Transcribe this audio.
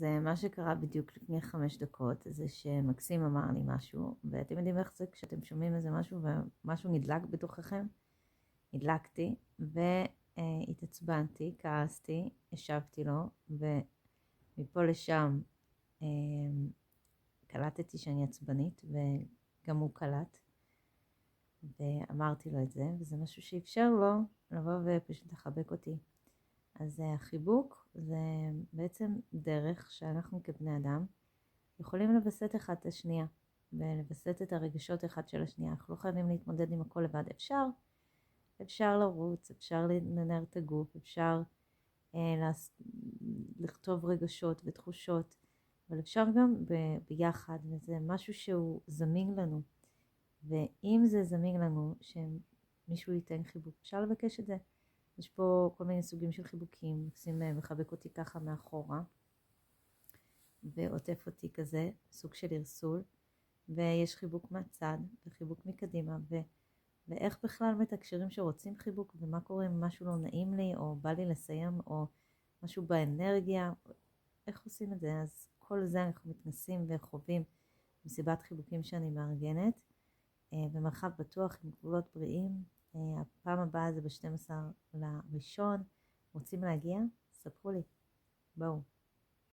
אז מה שקרה בדיוק לפני 5 דקות זה שמקסים אמר לי משהו, ואתם יודעים איך זה כשאתם שומעים איזה משהו ומשהו נדלק בתוככם? נדלקתי והתעצבנתי, כעסתי, השבתי לו, ומפה לשם קלטתי שאני עצבנית, וגם הוא קלט, ואמרתי לו את זה, וזה משהו שאפשר לו לבוא ופשוט לחבק אותי. אז החיבוק זה בעצם דרך שאנחנו כבני אדם יכולים לבסט אחד את השנייה, ולבסט את הרגשות אחד של השנייה. אנחנו לא חייבים להתמודד עם הכל לבד. אפשר לרוץ, אפשר לנער את הגוף, אפשר לכתוב רגשות ותחושות, אבל אפשר גם ביחד, וזה משהו שהוא זמין לנו. ואם זה זמין לנו שמישהו ייתן חיבוק, אפשר לבקש את זה. יש פה כל מיני סוגים של חיבוקים, מקסים מחבק אותי ככה מאחורה, ועוטף אותי כזה, סוג של הרסול, ויש חיבוק מהצד, וחיבוק מקדימה, ואיך בכלל מתקשרים שרוצים חיבוק, ומה קורה אם משהו לא נעים לי, או בא לי לסיים, או משהו באנרגיה, איך עושים את זה? אז כל זה אנחנו מתנסים וחווים מסיבת חיבוקים שאני מארגנת, במרחב בטוח עם גבולות בריאים. הפעם הבאה זה ב-12 לראשון. רוצים להגיע? ספרו לי, בואו.